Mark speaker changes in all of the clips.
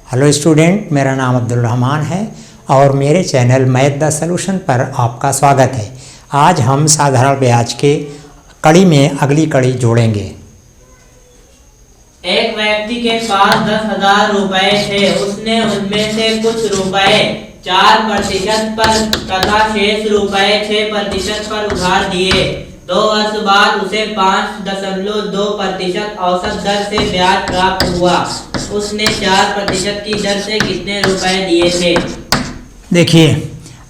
Speaker 1: Hello student, मेरा नाम अब्दुल रहमान है और मेरे चैनल मैथ द सॉल्यूशन पर आपका स्वागत है। आज हम साधारण ब्याज के कड़ी में अगली कड़ी जोड़ेंगे।
Speaker 2: एक व्यक्ति के पास 10,000 रुपए थे। उसने उनमें से कुछ रुपए 4% पर तथा शेष रुपए 6% पर उधार दिए। 2 वर्ष बाद उसे 5.2% औसत दर से ब्याज प्राप्त हुआ। उसने 4% की दर से कितने रुपए दिए थे?
Speaker 1: देखिए,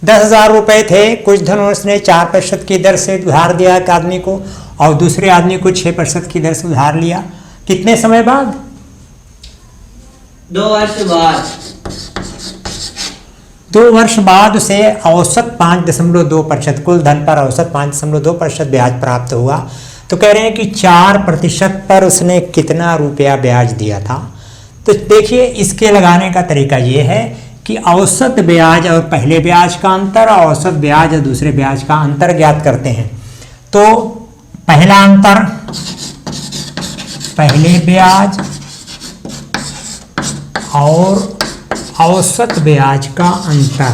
Speaker 1: 10,000 रुपये थे। कुछ धन उसने 4% की दर से उधार दिया एक आदमी को और दूसरे आदमी को 6% की दर से उधार लिया। कितने समय बाद?
Speaker 2: 2 वर्ष बाद।
Speaker 1: 2 वर्ष बाद उसे औसत 5.2%, कुल धन पर औसत 5.2% ब्याज प्राप्त हुआ। तो कह रहे हैं कि 4% पर उसने कितना रुपया ब्याज दिया था। तो देखिए, इसके लगाने का तरीका ये है कि औसत ब्याज और पहले ब्याज का अंतर और औसत ब्याज और दूसरे ब्याज का अंतर ज्ञात करते हैं। तो पहला अंतर, पहले ब्याज और औसत ब्याज का अंतर,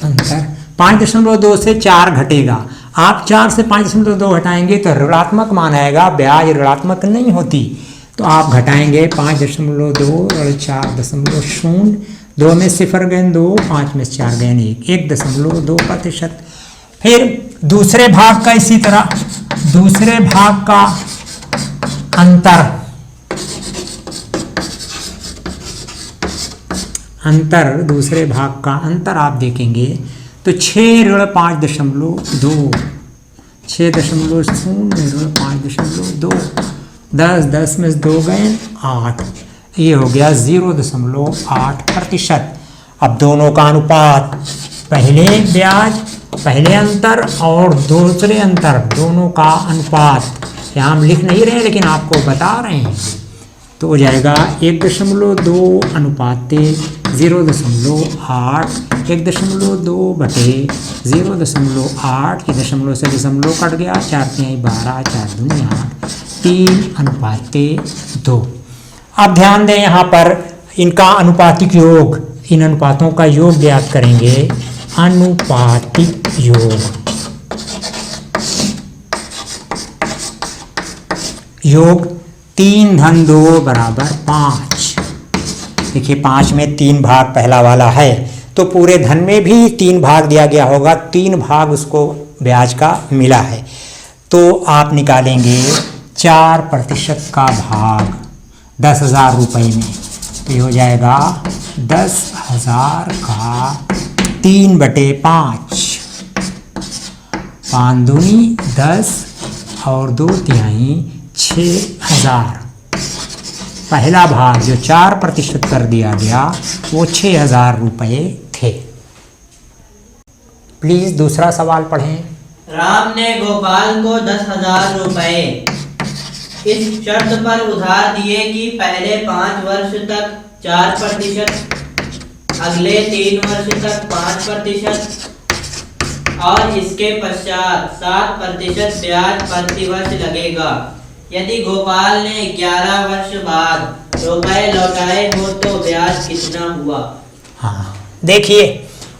Speaker 1: अंतर 5.2 से 4 घटेगा। आप 4 से 5.2 घटाएंगे तो ऋणात्मक मान आएगा, ब्याज ऋणात्मक नहीं होती। तो आप घटाएंगे 5.2 और 4.0, 2 में 0 गए 2, 5 में 4 गए 1, 1.2%। फिर दूसरे भाग का इसी तरह, दूसरे भाग का अंतर, दूसरे भाग का अंतर आप देखेंगे तो 6 ऋण 5.2, 6.0 ऋण 5.2, 10 में 2 गए 8, ये हो गया 0.8%। अब दोनों का अनुपात, पहले ब्याज, पहले अंतर और दूसरे अंतर, दोनों का अनुपात यहाँ हम लिख नहीं रहे लेकिन आपको बता रहे हैं। तो हो जाएगा 1.2 अनुपात 0.8, 1.2 बटे 0.8 की दशमलव से दशमलव कट गया, 4 × 12, 4 दूनी 8, 3:2। अब ध्यान दें, यहाँ पर इनका अनुपातिक योग, इन अनुपातों का योग ज्ञात करेंगे। अनुपातिक योग 3 धन 2 बराबर 5। देखिए, 5 में 3 भाग पहला वाला है तो पूरे धन में भी 3 भाग दिया गया होगा, 3 भाग उसको ब्याज का मिला है। तो आप निकालेंगे 4% का भाग 10,000 रुपये में, तो ये हो जाएगा 10,000 का 3/5, 5 दूनी 10 और 2 तिहाई 6,000। पहला भाग जो 4% कर दिया गया वो 6,000 रुपये थे। प्लीज दूसरा सवाल पढ़ें।
Speaker 2: राम ने गोपाल को 10,000 रुपए इस शर्त पर उधार दिए कि पहले 5 वर्ष तक 4%, अगले 3 वर्ष तक 5% और इसके पश्चात 7% ब्याज प्रति वर्ष लगेगा। यदि गोपाल ने 11 वर्ष बाद रुपए लौटाए हो तो ब्याज कितना हुआ?
Speaker 1: हाँ, देखिए,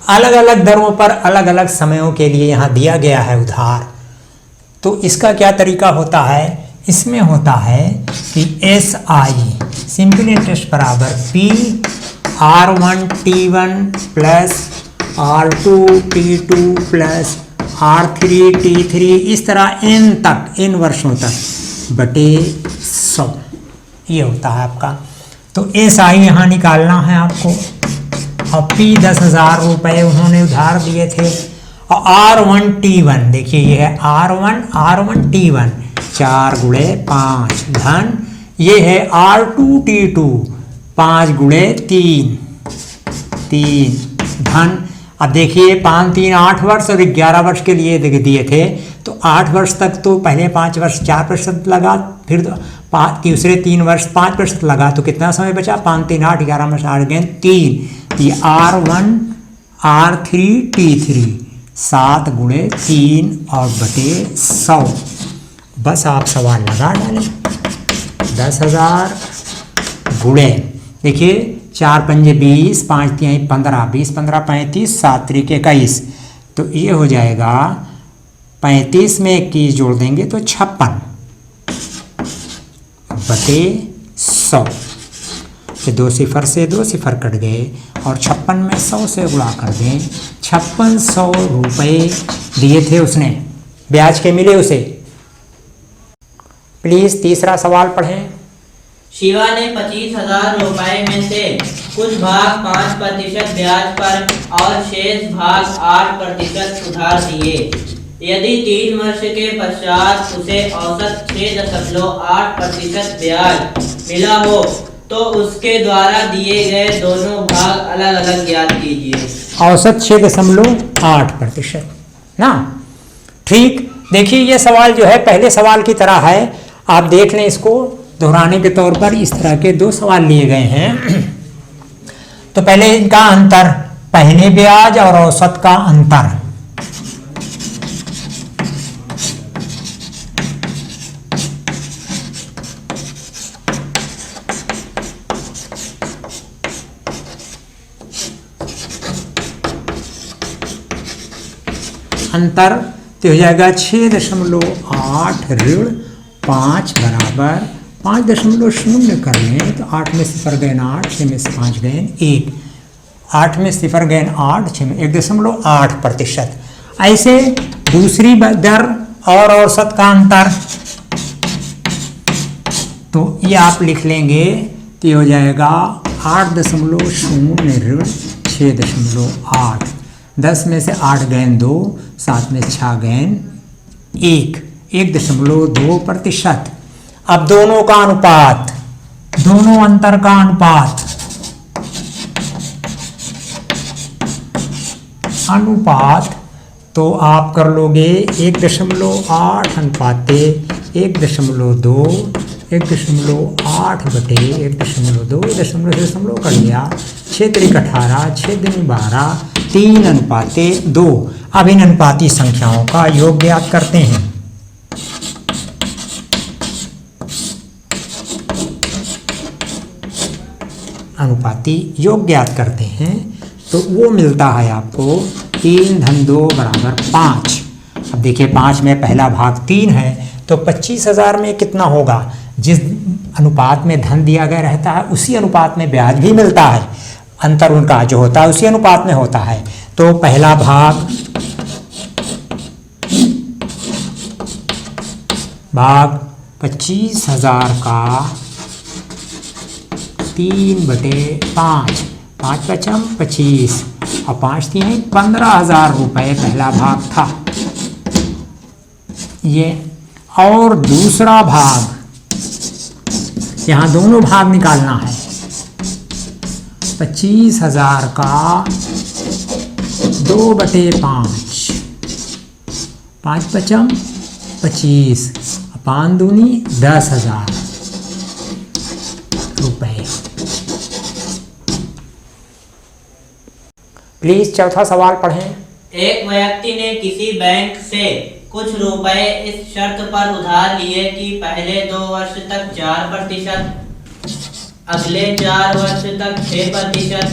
Speaker 1: अलग अलग दरों पर अलग अलग समयों के लिए यहाँ दिया गया है उधार। तो इसका क्या तरीका होता है? इसमें होता है कि SI सिंपल इंटरेस्ट बराबर P R1T1 plus R2T2 plus R3T3, इस तरह n तक, n वर्षों तक बटे 100, ये होता है आपका। तो SI यहाँ निकालना है आपको। और P 10,000 रुपये उन्होंने उधार दिए थे। और R1T1, देखिए ये है R1T1, 4 × 5 धन, ये है R2T2, 5 × 3 धन। अब देखिए, 5 3 8 वर्ष और 11 वर्ष के लिए दिए थे। तो 8 वर्ष तक तो पहले 5 वर्ष 4% लगा, फिर दूसरे 3 वर्ष 5% लगा, तो कितना समय बचा? 5 3 8, 11 में 8 गए 3, ये R1 R3 T3 7 गुणे 3 और बटे 100। बस आप सवाल लगा डालें। 10,000 गुणे, देखिए 4 पंजे 20, 5 तिहाई 15, 20 15 35, 7 त्रिक 21, तो ये हो जाएगा 35 में 21 जोड़ देंगे तो 56 बटे 100। तो 2 सिफर से 2 सिफर कट गए और 56 में 100 से गुणा कर दें। 5600 रुपये दिए थे उसने, ब्याज के मिले उसे। प्लीज तीसरा सवाल पढ़ें।
Speaker 2: शिवा ने 25,000 रुपए में से कुछ भाग 5% ब्याज पर और शेष भाग 8% उधार दिए। यदि 3 वर्ष के पश्चात उसे औसत 6.8% ब्याज मिला हो तो उसके द्वारा दिए गए दोनों भाग अलग अलग ज्ञात कीजिए।
Speaker 1: औसत 6.8% ना। ठीक, देखिए ये सवाल जो है पहले सवाल की तरह है। आप देख लें, इसको दोहराने के तौर पर इस तरह के 2 सवाल लिए गए हैं। तो पहले इनका अंतर, पहले ब्याज और औसत का अंतर। अंतर तो हो जाएगा 6.8 ऋण 5 बराबर 5.0 कर लें तो 8 में सिफर गए 8, 6 में से 5 गए 1, 8 में सिफर गए 8, 6 में 1.8%। ऐसे दूसरी दर और औसत का अंतर, तो ये आप लिख लेंगे तो ये हो जाएगा 8.0 ऋण 6.8, 10 में से 8 गए 2, 7 में 6 गए 1, 1.2%। अब दोनों का अनुपात, दोनों अंतर का अनुपात, तो आप कर लोगे 1.8 अनुपाते 1.2, 1.8 बटे 1.2, 1.2 कर लिया, 6 त्रिक 18, 6 दूनी 12, 3 अनुपाते 2। अब इन अनुपाती संख्याओं का योग ज्ञात करते हैं। अनुपाती योग ज्ञात करते हैं तो वो मिलता है आपको 3 धन 2 बराबर 5। अब देखिए 5 में पहला भाग 3 है तो 25,000 में कितना होगा, जिस अनुपात में धन दिया गया रहता है उसी अनुपात में ब्याज भी मिलता है। अंतर उनका जो होता है उसी अनुपात में होता है। तो पहला भाग 25,000 का 3/5, 5 पचम 25 और 5 3 15,000 रुपये पहला भाग था ये। और दूसरा भाग, यहाँ दोनों भाग निकालना है। 25,000 का 2/5, 5 पचम 25, 5 दूनी 10,000 रुपये। प्लीज चौथा सवाल पढ़ें।
Speaker 2: एक व्यक्ति ने किसी बैंक से कुछ रुपए इस शर्त पर उधार लिए कि पहले 2 वर्ष तक 4%, अगले 4 वर्ष तक 6%,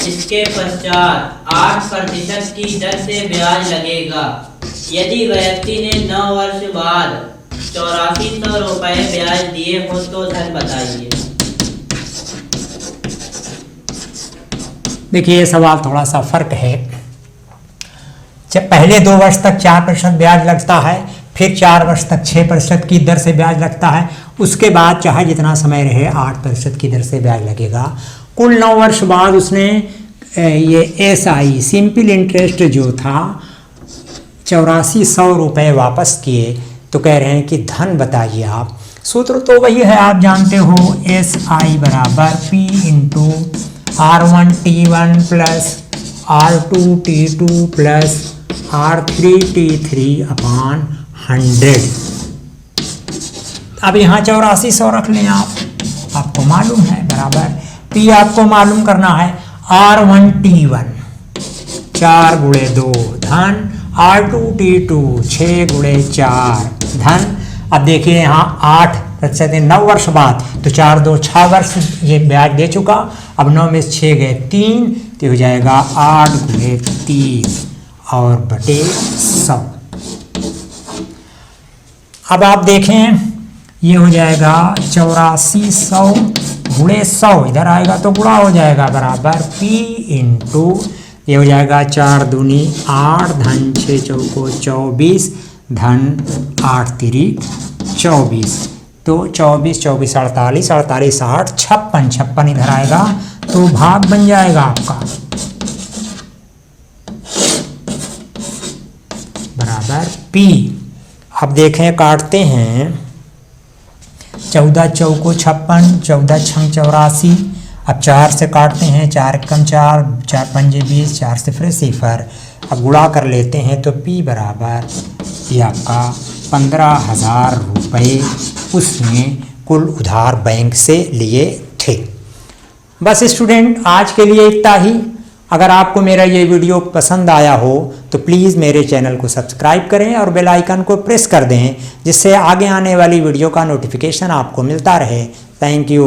Speaker 2: इसके पश्चात 8% की दर से ब्याज लगेगा। यदि व्यक्ति ने 9 वर्ष बाद 8400 रुपये ब्याज दिए हो तो धन बताइए।
Speaker 1: देखिए ये सवाल थोड़ा सा फर्क है। जब पहले 2 वर्ष तक 4% ब्याज लगता है, फिर 4 वर्ष तक 6% की दर से ब्याज लगता है, उसके बाद चाहे जितना समय रहे 8% की दर से ब्याज लगेगा। कुल 9 वर्ष बाद उसने ये SI सिंपल इंटरेस्ट जो था 8400 रुपये वापस किए। तो कह रहे हैं कि धन बताइए आप। सूत्र तो वही है, आप जानते हो, SI बराबर P into R1T1 plus R2T2 plus R3T3 अपान 100। अब यहाँ 8400 रख लें आप, आपको मालूम है बराबर P आपको मालूम करना है R1T1 4 गुणे 2 धन R2T2 6 गुणे 4 धन। अब देखिए यहाँ 8% 9 वर्ष बाद, तो 4 2 6 वर्ष ये ब्याज दे चुका। अब 9 में 6 गए 3, तो हो जाएगा 8 गुणे 3 और बटे 100। अब आप देखें ये हो जाएगा 8400 गुणे 100, इधर आएगा तो गुणा हो जाएगा, बराबर P इंटू ये हो जाएगा 4 दूनी 8 धन 6 चौको 24 धन 8 तिरी 24, तो 24 24 48 48 60 56 56 इधर आएगा तो भाग बन जाएगा आपका, बराबर P। अब देखें काटते हैं 14 चौको 56 14 छंग 84। अब 4 से काटते हैं, 4 कम 4 4 पंजे 20, 4 से फिर 0। अब गुणा कर लेते हैं तो P बराबर ये आपका 15,000 रुपये उसने कुल उधार बैंक से लिए थे। बस स्टूडेंट आज के लिए इतना ही। अगर आपको मेरा ये वीडियो पसंद आया हो तो प्लीज़ मेरे चैनल को सब्सक्राइब करें और बेल आइकन को प्रेस कर दें, जिससे आगे आने वाली वीडियो का नोटिफिकेशन आपको मिलता रहे। Thank you.